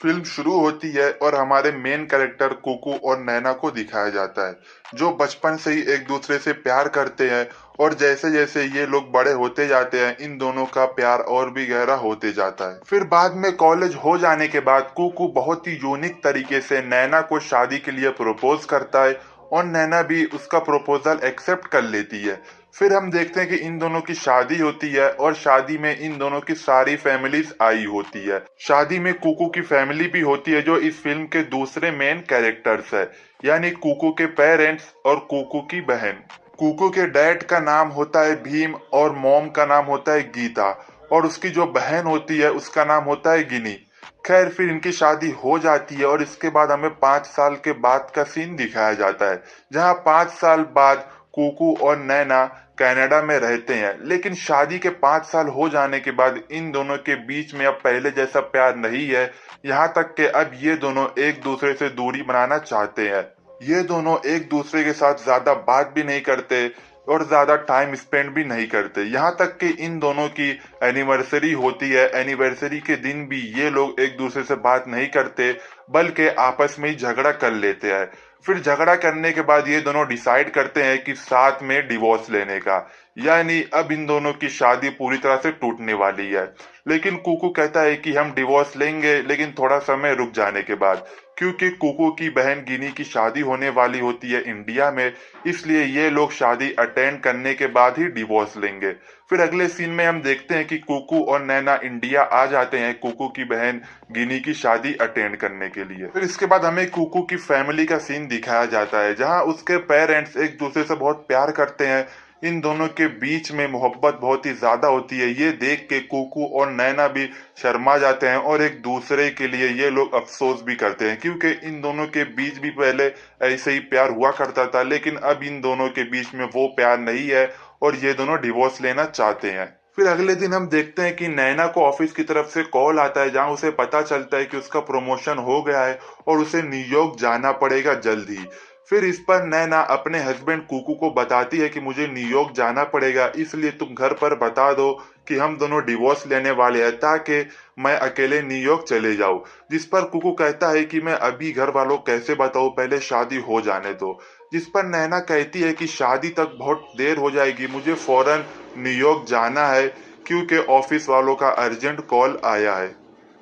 Film शुरू होती है और हमारे मेन कैरेक्टर कुकू और नैना को दिखाया जाता है, जो बचपन से ही एक दूसरे से प्यार करते हैं। और जैसे जैसे ये लोग बड़े होते जाते हैं, इन दोनों का प्यार और भी गहरा होते जाता है। फिर बाद में कॉलेज हो जाने के बाद कुकू बहुत ही यूनिक तरीके से नैना को शादी के लिए प्रपोज करता है और नैना भी उसका प्रपोजल एक्सेप्ट कर लेती है। फिर हम देखते हैं कि इन दोनों की शादी होती है और शादी में इन दोनों की सारी फैमिलीज आई होती है। शादी में कुकू की फैमिली भी होती है, जो इस फिल्म के दूसरे मेन कैरेक्टर्स है, यानी कुकू के पेरेंट्स और कुकू की बहन। कुकू के डैड का नाम होता है भीम और मॉम का नाम होता है गीता, और उसकी जो बहन होती है उसका नाम होता है गिनी। खैर, फिर इनकी शादी हो जाती है और इसके बाद हमें 5 साल के बाद का सीन दिखाया जाता है, जहाँ 5 साल बाद कुकू और नैना कनाडा में रहते हैं। लेकिन शादी के 5 साल हो जाने के बाद इन दोनों के बीच में अब पहले जैसा प्यार नहीं है, यहाँ तक कि अब ये दोनों एक दूसरे से दूरी बनाना चाहते हैं। ये दोनों एक दूसरे के साथ ज्यादा बात भी नहीं करते और ज्यादा टाइम स्पेंड भी नहीं करते। यहाँ तक कि इन दोनों की एनिवर्सरी होती है, एनिवर्सरी के दिन भी ये लोग एक दूसरे से बात नहीं करते, बल्कि आपस में ही झगड़ा कर लेते हैं। फिर झगड़ा करने के बाद ये दोनों डिसाइड करते हैं कि साथ में डिवोर्स लेने का, यानी अब इन दोनों की शादी पूरी तरह से टूटने वाली है। लेकिन कुकू कहता है कि हम डिवोर्स लेंगे, लेकिन थोड़ा समय रुक जाने के बाद, क्योंकि कुकू की बहन गिनी की शादी होने वाली होती है इंडिया में, इसलिए ये लोग शादी अटेंड करने के बाद ही डिवोर्स लेंगे। फिर अगले सीन में हम देखते हैं कि कुकू और नैना इंडिया आ जाते हैं कुकू की बहन गिनी की शादी अटेंड करने के लिए। फिर इसके बाद हमें कुकू की फैमिली का सीन दिखाया जाता है, जहां उसके पेरेंट्स एक दूसरे से बहुत प्यार करते हैं। इन दोनों के बीच में मोहब्बत बहुत ही ज्यादा होती है। ये देख के कुकू और नैना भी शर्मा जाते हैं और एक दूसरे के लिए ये लोग अफसोस भी करते हैं, क्योंकि इन दोनों के बीच भी पहले ऐसे ही प्यार हुआ करता था, लेकिन अब इन दोनों के बीच में वो प्यार नहीं है और ये दोनों डिवोर्स लेना चाहते हैं। फिर अगले दिन हम देखते हैं कि नैना को ऑफिस की तरफ से कॉल आता है, जहां उसे पता चलता है कि उसका प्रमोशन हो गया है और उसे न्यूयॉर्क जाना पड़ेगा जल्द ही। फिर इस पर नैना अपने हस्बैंड कुकू को बताती है कि मुझे न्यूयॉर्क जाना पड़ेगा, इसलिए तुम घर पर बता दो कि हम दोनों डिवोर्स लेने वाले हैं, ताकि मैं अकेले न्यूयॉर्क चले जाऊं। जिस पर कुकू कहता है कि मैं अभी घर वालों कैसे बताऊं, पहले शादी हो जाने दो। जिस पर नैना कहती है कि शादी तक बहुत देर हो जाएगी, मुझे फौरन न्यूयॉर्क जाना है, क्योंकि ऑफिस वालों का अर्जेंट कॉल आया है।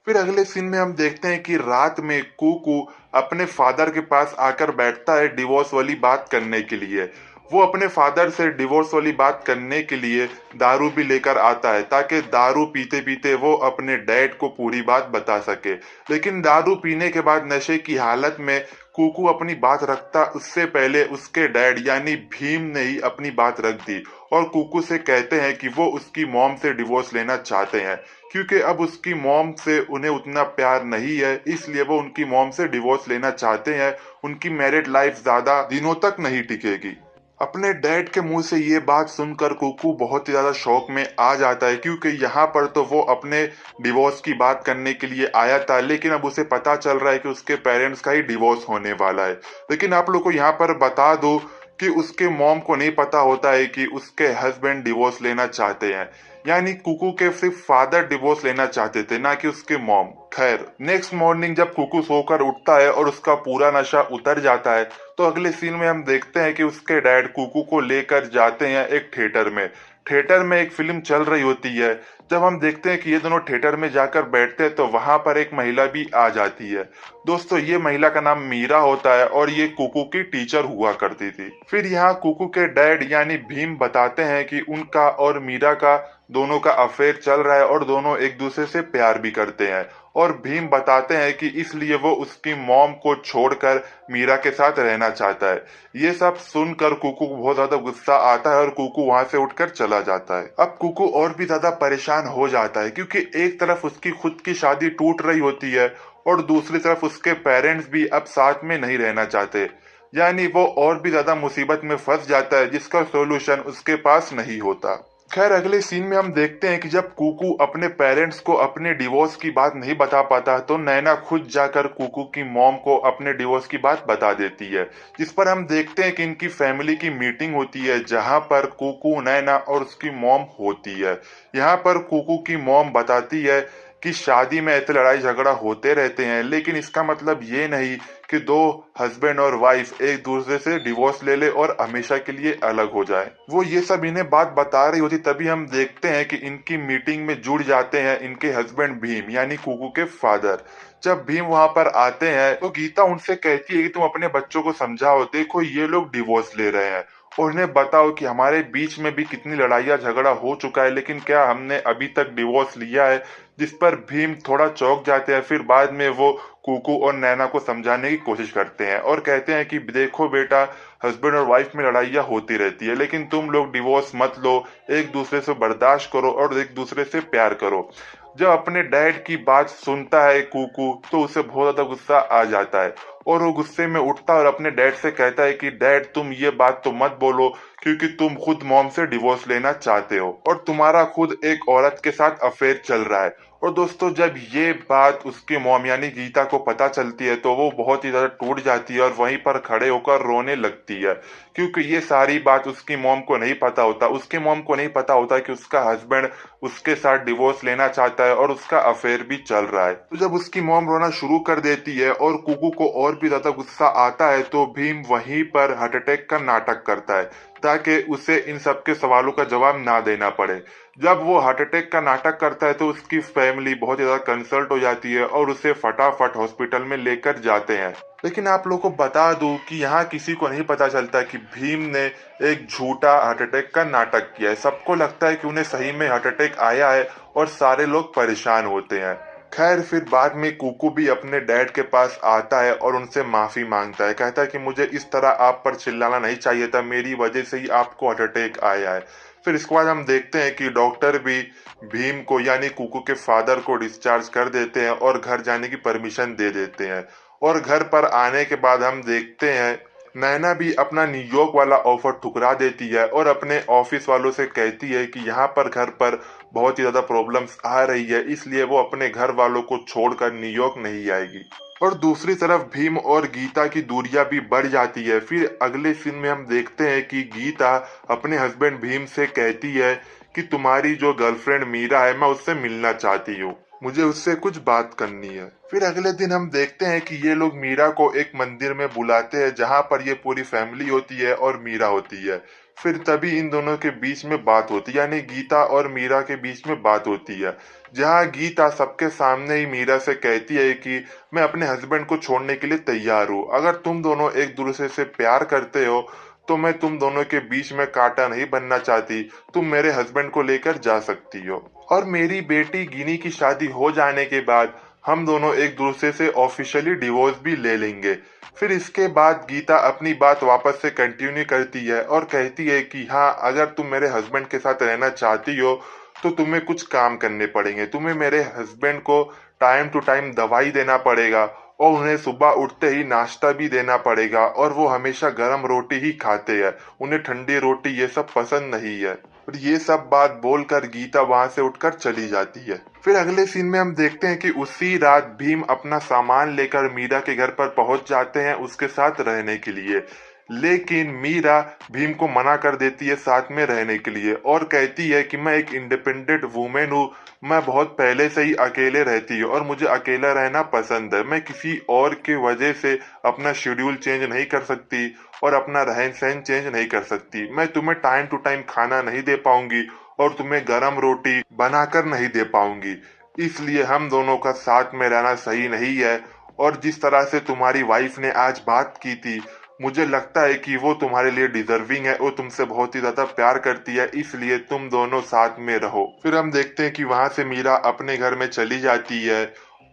फिर अगले सीन में हम देखते हैं कि रात में कुकू अपने फादर के पास आकर बैठता है डिवोर्स वाली बात करने के लिए। वो अपने फादर से डिवोर्स वाली बात करने के लिए दारू भी लेकर आता है, ताकि दारू पीते पीते वो अपने डैड को पूरी बात बता सके। लेकिन दारू पीने के बाद नशे की हालत में कुकू अपनी बात रखता उससे पहले उसके डैड यानी भीम ने ही अपनी बात रख दी और कुकू से कहते हैं कि वो उसकी मॉम से डिवोर्स लेना चाहते हैं, क्योंकि अब उसकी मॉम से उन्हें उतना प्यार नहीं है, इसलिए वो उनकी मॉम से डिवोर्स लेना चाहते हैं। उनकी मैरिड लाइफ ज्यादा दिनों तक नहीं टिकेगी। अपने डैड के मुंह से ये बात सुनकर कुकू बहुत ही ज्यादा शौक में आ जाता है, क्योंकि यहाँ पर तो वो अपने डिवोर्स की बात करने के लिए आया था, लेकिन अब उसे पता चल रहा है कि उसके पेरेंट्स का ही डिवोर्स होने वाला है। लेकिन आप लोग को यहाँ पर बता दो कि उसके मॉम को नहीं पता होता है कि उसके हस्बैंड डिवोर्स लेना चाहते हैं, यानी कुकू के सिर्फ फादर डिवोर्स लेना चाहते थे, ना कि उसके मॉम। खैर, नेक्स्ट मॉर्निंग जब कुकू सोकर उठता है और उसका पूरा नशा उतर जाता है, तो अगले सीन में हम देखते हैं कि उसके डैड कुकू को लेकर जाते हैं एक थिएटर में। थिएटर में एक फिल्म चल रही होती है। जब हम देखते हैं कि ये दोनों थिएटर में जाकर बैठते हैं, तो वहां पर एक महिला भी आ जाती है। दोस्तों, ये महिला का नाम मीरा होता है और ये कुकू की टीचर हुआ करती थी। फिर यहाँ कुकू के डैड यानी भीम बताते हैं कि उनका और मीरा का दोनों का अफेयर चल रहा है और दोनों एक दूसरे से प्यार भी करते हैं। और भीम बताते हैं कि इसलिए वो उसकी मॉम को छोड़कर मीरा के साथ रहना चाहता है। ये सब सुनकर कुकू को बहुत ज्यादा गुस्सा आता है और कुकू वहां से उठकर चला जाता है। अब कुकू और भी ज्यादा परेशान हो जाता है, क्योंकि एक तरफ उसकी खुद की शादी टूट रही होती है और दूसरी तरफ उसके पेरेंट्स भी अब साथ में नहीं रहना चाहते, यानी वो और भी ज्यादा मुसीबत में फंस जाता है, जिसका सोल्यूशन उसके पास नहीं होता। खैर, अगले सीन में हम देखते हैं कि जब कुकू अपने पेरेंट्स को अपने डिवोर्स की बात नहीं बता पाता, तो नैना खुद जाकर कुकू की मॉम को अपने डिवोर्स की बात बता देती है। जिस पर हम देखते हैं कि इनकी फैमिली की मीटिंग होती है, जहां पर कुकू, नैना और उसकी मॉम होती है। यहाँ पर कुकू की मॉम बताती है कि शादी में ऐसे लड़ाई झगड़ा होते रहते हैं, लेकिन इसका मतलब ये नहीं कि दो हस्बैंड और वाइफ एक दूसरे से डिवोर्स ले ले और हमेशा के लिए अलग हो जाए। वो ये सब इन्हें बात बता रही होती, तभी हम देखते हैं कि इनकी मीटिंग में जुड़ जाते हैं इनके हस्बैंड भीम यानी कुकू के फादर। जब भीम वहां पर आते हैं तो गीता उनसे कहती है कि तुम अपने बच्चों को समझाओ, देखो ये लोग डिवोर्स ले रहे हैं और उन्हें बताओ कि हमारे बीच में भी कितनी लड़ाइयाँ झगड़ा हो चुका है, लेकिन क्या हमने अभी तक डिवोर्स लिया है। जिस पर भीम थोड़ा चौंक जाते हैं। फिर बाद में वो कुकू और नैना को समझाने की कोशिश करते हैं और कहते हैं कि देखो बेटा, हस्बैंड और वाइफ में लड़ाइयाँ होती रहती है, लेकिन तुम लोग डिवोर्स मत लो, एक दूसरे से बर्दाश्त करो और एक दूसरे से प्यार करो। जब अपने डैड की बात सुनता है कुकू तो उसे बहुत ज्यादा गुस्सा आ जाता है और वो गुस्से में उठता है और अपने डैड से कहता है कि डैड, तुम ये बात तो मत बोलो, क्योंकि तुम खुद मॉम से डिवोर्स लेना चाहते हो और तुम्हारा खुद एक औरत के साथ अफेयर चल रहा है। और दोस्तों, जब ये बात उसकी मॉम यानी गीता को पता चलती है तो वो बहुत ही ज्यादा टूट जाती है और वहीं पर खड़े होकर रोने लगती है, क्योंकि ये सारी बात उसकी मॉम को नहीं पता होता। उसके मॉम को नहीं पता होता कि उसका हस्बैंड उसके साथ डिवोर्स लेना चाहता है और उसका अफेयर भी चल रहा है। तो जब उसकी मॉम रोना शुरू कर देती है और कुकू को और भी ज्यादा गुस्सा आता है तो भीम वहीं पर हार्ट अटैक का नाटक करता है ताकि उसे इन सब के सवालों का जवाब ना देना पड़े। जब वो हार्ट अटैक का नाटक करता है तो उसकी फैमिली बहुत ज्यादा कंसल्ट हो जाती है और उसे फटाफट हॉस्पिटल में लेकर जाते हैं। लेकिन आप लोगों को बता दूं कि यहाँ किसी को नहीं पता चलता कि भीम ने एक झूठा हार्ट अटैक का नाटक किया है। सबको लगता है कि उन्हें सही में हार्ट अटैक आया है और सारे लोग परेशान होते हैं। खैर, फिर बाद में कुकू भी अपने डैड के पास आता है और उनसे माफी मांगता है। कहता है कि मुझे इस तरह आप पर चिल्लाना नहीं चाहिए था, मेरी वजह से ही आपको हार्ट अटैक आया है। फिर इसके बाद हम देखते हैं कि डॉक्टर भी भीम को यानी कुकू के फादर को डिस्चार्ज कर देते हैं और घर जाने की परमिशन दे देते हैं। और घर पर आने के बाद हम देखते हैं नैना भी अपना न्यूयॉर्क वाला ऑफर ठुकरा देती है और अपने ऑफिस वालों से कहती है कि यहाँ पर घर पर बहुत ही ज्यादा प्रॉब्लम्स आ रही है, इसलिए वो अपने घर वालों को छोड़कर न्यूयॉर्क नहीं आएगी। और दूसरी तरफ भीम और गीता की दूरियां भी बढ़ जाती है। फिर अगले सीन में हम देखते हैं कि गीता अपने हस्बैंड भीम से कहती है कि तुम्हारी जो गर्लफ्रेंड मीरा है, मैं उससे मिलना चाहती हूँ, मुझे उससे कुछ बात करनी है। फिर अगले दिन हम देखते हैं कि ये लोग मीरा को एक मंदिर में बुलाते हैं जहाँ पर ये पूरी फैमिली होती है और मीरा होती है। फिर तभी इन दोनों के बीच में बात होती है, यानी गीता और मीरा के बीच में बात होती है, जहाँ गीता सबके सामने ही मीरा से कहती है कि मैं अपने हस्बैंड को छोड़ने के लिए तैयार हूँ। अगर तुम दोनों एक दूसरे से प्यार करते हो तो मैं तुम दोनों के बीच में कांटा नहीं बनना चाहती, तुम मेरे हस्बैंड को लेकर जा सकती हो। और मेरी बेटी गिनी की शादी हो जाने के बाद हम दोनों एक दूसरे से ऑफिशियली डिवोर्स भी ले लेंगे। फिर इसके बाद गीता अपनी बात वापस से कंटिन्यू करती है और कहती है कि हाँ, अगर तुम मेरे हस्बैंड के साथ रहना चाहती हो तो तुम्हें कुछ काम करने पड़ेंगे। तुम्हें मेरे हस्बैंड को टाइम टू टाइम दवाई देना पड़ेगा और उन्हें सुबह उठते ही नाश्ता भी देना पड़ेगा और वो हमेशा गर्म रोटी ही खाते हैं, उन्हें ठंडी रोटी ये सब पसंद नहीं है। और ये सब बात बोलकर गीता वहां से उठकर चली जाती है। फिर अगले सीन में हम देखते हैं कि उसी रात भीम अपना सामान लेकर मीरा के घर पर पहुंच जाते हैं उसके साथ रहने के लिए। लेकिन मीरा भीम को मना कर देती है साथ में रहने के लिए और कहती है कि मैं एक इंडिपेंडेंट वुमेन हूँ, मैं बहुत पहले से ही अकेले रहती हूँ और मुझे अकेला रहना पसंद है। मैं किसी और के वजह से अपना शेड्यूल चेंज नहीं कर सकती और अपना रहन सहन चेंज नहीं कर सकती। मैं तुम्हें टाइम टू टाइम खाना नहीं दे पाऊंगी और तुम्हें गरम रोटी बनाकर नहीं दे पाऊंगी, इसलिए हम दोनों का साथ में रहना सही नहीं है। और जिस तरह से तुम्हारी वाइफ ने आज बात की थी, मुझे लगता है कि वो तुम्हारे लिए डिजर्विंग है, वो तुमसे बहुत ही ज्यादा प्यार करती है, इसलिए तुम दोनों साथ में रहो। फिर हम देखते हैं कि वहां से मीरा अपने घर में चली जाती है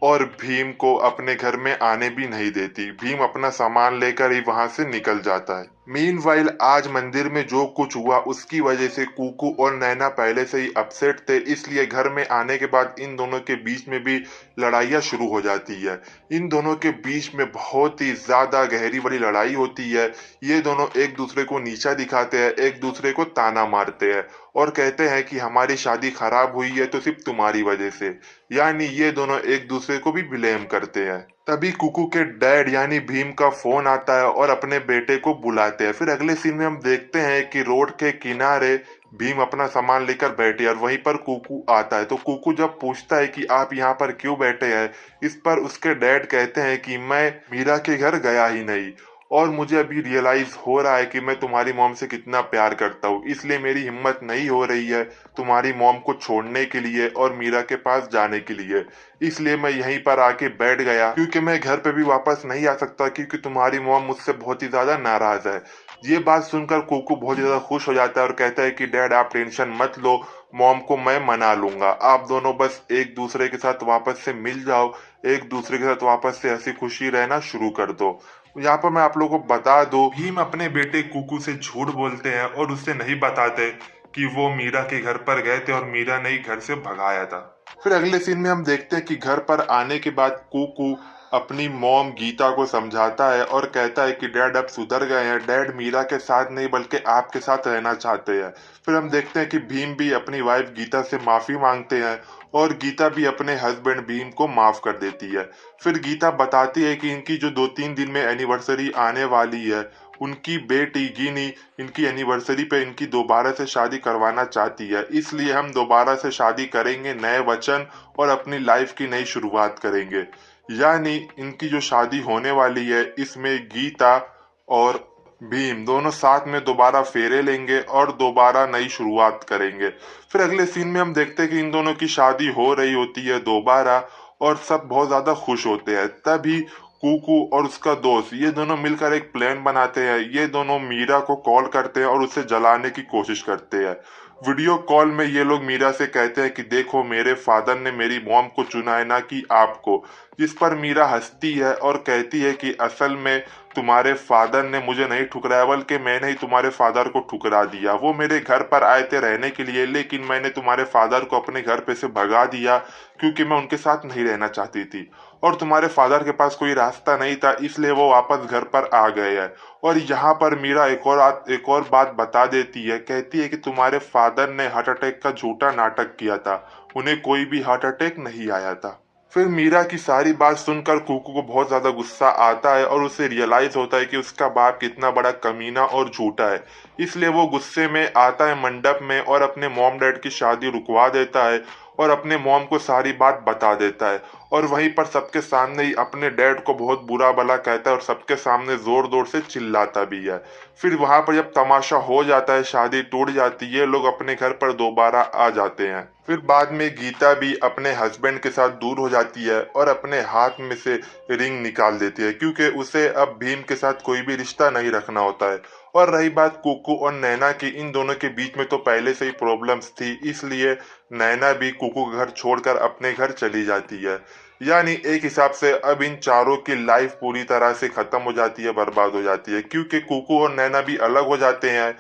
और भीम को अपने घर में आने भी नहीं देती। भीम अपना सामान लेकर ही वहां से निकल जाता है। मीनवाइल आज मंदिर में जो कुछ हुआ उसकी वजह से कुकू और नैना पहले से ही अपसेट थे, इसलिए घर में आने के बाद इन दोनों के बीच में भी लड़ाइयाँ शुरू हो जाती है। इन दोनों के बीच में बहुत ही ज्यादा गहरी वाली लड़ाई होती है। ये दोनों एक दूसरे को नीचा दिखाते हैं, एक दूसरे को ताना मारते हैं और कहते हैं कि हमारी शादी खराब हुई है तो सिर्फ तुम्हारी वजह से, यानी ये दोनों एक दूसरे को भी ब्लेम करते हैं। तभी कुकू के डैड यानी भीम का फोन आता है और अपने बेटे को बुलाते हैं। फिर अगले सीन में हम देखते हैं कि रोड के किनारे भीम अपना सामान लेकर बैठे और वहीं पर कुकू आता है। तो कुकू जब पूछता है कि आप यहाँ पर क्यों बैठे हैं, इस पर उसके डैड कहते हैं कि मैं मीरा के घर गया ही नहीं और मुझे अभी रियलाइज हो रहा है कि मैं तुम्हारी मॉम से कितना प्यार करता हूँ, इसलिए मेरी हिम्मत नहीं हो रही है तुम्हारी मॉम को छोड़ने के लिए और मीरा के पास जाने के लिए। इसलिए मैं यहीं पर आके बैठ गया, क्योंकि मैं घर पे भी वापस नहीं आ सकता क्योंकि तुम्हारी मॉम मुझसे बहुत ही ज्यादा नाराज है। ये बात सुनकर कोको बहुत ज्यादा खुश हो जाता है और कहता है कि डैड आप टेंशन मत लो, मॉम को मैं मना लूंगा, आप दोनों बस एक दूसरे के साथ वापस से मिल जाओ, एक दूसरे के साथ वापस से हंसी खुशी रहना शुरू कर दो। यहाँ पर मैं आप लोगों को बता दूं, भीम अपने बेटे कुकू से झूठ बोलते हैं और उससे नहीं बताते कि वो मीरा के घर पर गए थे और मीरा ने ही घर से भगाया था। फिर अगले सीन में हम देखते हैं कि घर पर आने के बाद कुकू अपनी मॉम गीता को समझाता है और कहता है कि डैड अब सुधर गए हैं, डैड मीरा के साथ नहीं बल्कि आपके साथ रहना चाहते हैं। फिर हम देखते हैं कि भीम भी अपनी वाइफ गीता से माफी मांगते हैं और गीता भी अपने हस्बैंड भीम को माफ कर देती है। फिर गीता बताती है कि इनकी जो 2-3 दिन में एनिवर्सरी आने वाली है, उनकी बेटी गिनी इनकी एनिवर्सरी पे इनकी दोबारा से शादी करवाना चाहती है, इसलिए हम दोबारा से शादी करेंगे नए वचन और अपनी लाइफ की नई शुरुआत करेंगे। यानी इनकी जो शादी होने वाली है इसमें गीता और भीम दोनों साथ में दोबारा फेरे लेंगे और दोबारा नई शुरुआत करेंगे। फिर अगले सीन में हम देखते हैं कि इन दोनों की शादी हो रही होती है दोबारा और सब बहुत ज्यादा खुश होते हैं। तभी कुकू और उसका दोस्त ये दोनों मिलकर एक प्लान बनाते हैं। ये दोनों मीरा को कॉल करते हैं और उसे जलाने की कोशिश करते हैं। वीडियो कॉल में ये लोग मीरा से कहते हैं कि देखो मेरे फादर ने मेरी मॉम को चुना है ना कि आपको। जिस पर मीरा हंसती है और कहती है कि असल में तुम्हारे फादर ने मुझे नहीं ठुकराया बल्कि मैंने ही तुम्हारे फादर को ठुकरा दिया। वो मेरे घर पर आए थे रहने के लिए, लेकिन मैंने तुम्हारे फादर को अपने घर पे से भगा दिया क्योंकि मैं उनके साथ नहीं रहना चाहती थी और तुम्हारे फादर के पास कोई रास्ता नहीं था, इसलिए वो वापस घर पर आ गए हैं। और यहाँ पर मीरा एक और बात बता देती है, कहती है कि तुम्हारे फादर ने हार्ट अटैक का झूठा नाटक किया था, उन्हें कोई भी हार्ट अटैक नहीं आया था। फिर मीरा की सारी बात सुनकर कुकू को बहुत ज्यादा गुस्सा आता है और उसे रियलाइज होता है कि उसका बाप कितना बड़ा कमीना और झूठा है। इसलिए वो गुस्से में आता है मंडप में और अपने मॉम डैड की शादी रुकवा देता है और अपने मॉम को सारी बात बता देता है और वहीं पर सबके सामने ही अपने डैड को बहुत बुरा भला कहता है और सबके सामने जोर जोर से चिल्लाता भी है। फिर वहां पर जब तमाशा हो जाता है, शादी टूट जाती है, लोग अपने घर पर दोबारा आ जाते हैं। फिर बाद में गीता भी अपने हस्बैंड के साथ दूर हो जाती है और अपने हाथ में से रिंग निकाल देती है क्योंकि उसे अब भीम के साथ कोई भी रिश्ता नहीं रखना होता है। और रही बात कुकू और नैना की, इन दोनों के बीच में तो पहले से ही प्रॉब्लम्स थी, इसलिए नैना भी कुकू का घर छोड़कर अपने घर चली जाती है। यानी एक हिसाब से अब इन चारों की लाइफ पूरी तरह से खत्म हो जाती है, बर्बाद हो जाती है, क्योंकि कुकू और नैना भी अलग हो जाते हैं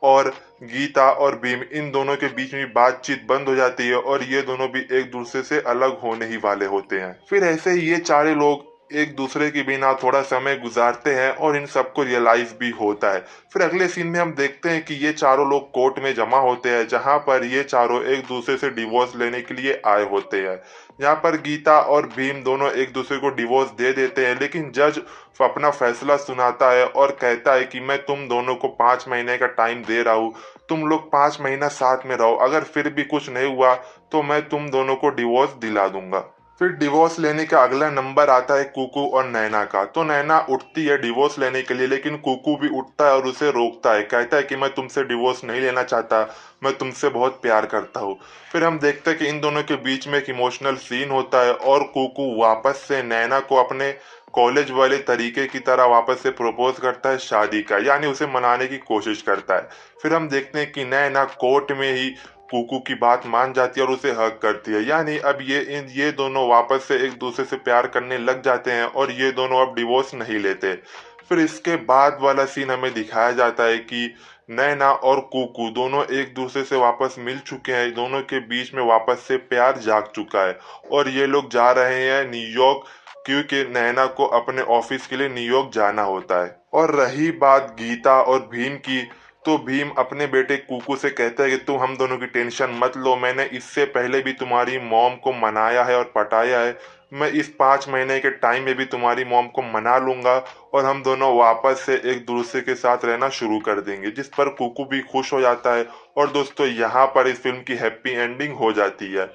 और गीता और भीम इन दोनों के बीच में बातचीत बंद हो जाती है और ये दोनों भी एक दूसरे से अलग होने ही वाले होते हैं। फिर ऐसे ही ये चारे लोग एक दूसरे के बिना थोड़ा समय गुजारते हैं और इन सबको रियलाइज भी होता है। फिर अगले सीन में हम देखते हैं कि ये चारों लोग कोर्ट में जमा होते हैं जहां पर ये चारों एक दूसरे से डिवोर्स लेने के लिए आए होते हैं। यहाँ पर गीता और भीम दोनों एक दूसरे को डिवोर्स दे देते हैं, लेकिन जज अपना फैसला सुनाता है और कहता है कि मैं तुम दोनों को 5 महीने का टाइम दे रहा हूँ, तुम लोग 5 महीना साथ में रहो, अगर फिर भी कुछ नहीं हुआ तो मैं तुम दोनों को डिवोर्स दिला दूंगा। फिर डिवोर्स लेने का अगला नंबर आता है कुकू और नैना का। तो नैना उठती है डिवोर्स लेने के लिए, लेकिन कुकू भी उठता है और उसे रोकता है, कहता है कि मैं तुमसे डिवोर्स नहीं लेना चाहता, मैं तुमसे बहुत प्यार करता हूँ। फिर हम देखते हैं कि इन दोनों के बीच में एक इमोशनल सीन होता है और कुकू वापस से नैना को अपने कॉलेज वाले तरीके की तरह वापस से प्रपोज करता है शादी का, यानी उसे मनाने की कोशिश करता है। फिर हम देखते हैं कि नैना कोर्ट में ही कुकू की बात मान जाती है और उसे हक करती है, यानी अब ये दोनों वापस से एक दूसरे से प्यार करने लग जाते हैं और ये दोनों अब डिवोर्स नहीं लेते। फिर इसके बाद वाला सीन हमें दिखाया जाता है कि नैना और कुकू दोनों एक दूसरे से वापस मिल चुके हैं, दोनों के बीच में वापस से प्यार जाग चुका है और ये लोग जा रहे हैं न्यूयॉर्क, क्योंकि नैना को अपने ऑफिस के लिए न्यूयॉर्क जाना होता है। और रही बात गीता और भीम की, तो भीम अपने बेटे कुकू से कहता है कि तुम हम दोनों की टेंशन मत लो, मैंने इससे पहले भी तुम्हारी मॉम को मनाया है और पटाया है, मैं इस 5 महीने के टाइम में भी तुम्हारी मॉम को मना लूंगा और हम दोनों वापस से एक दूसरे के साथ रहना शुरू कर देंगे। जिस पर कुकू भी खुश हो जाता है और दोस्तों यहाँ पर इस फिल्म की हैप्पी एंडिंग हो जाती है।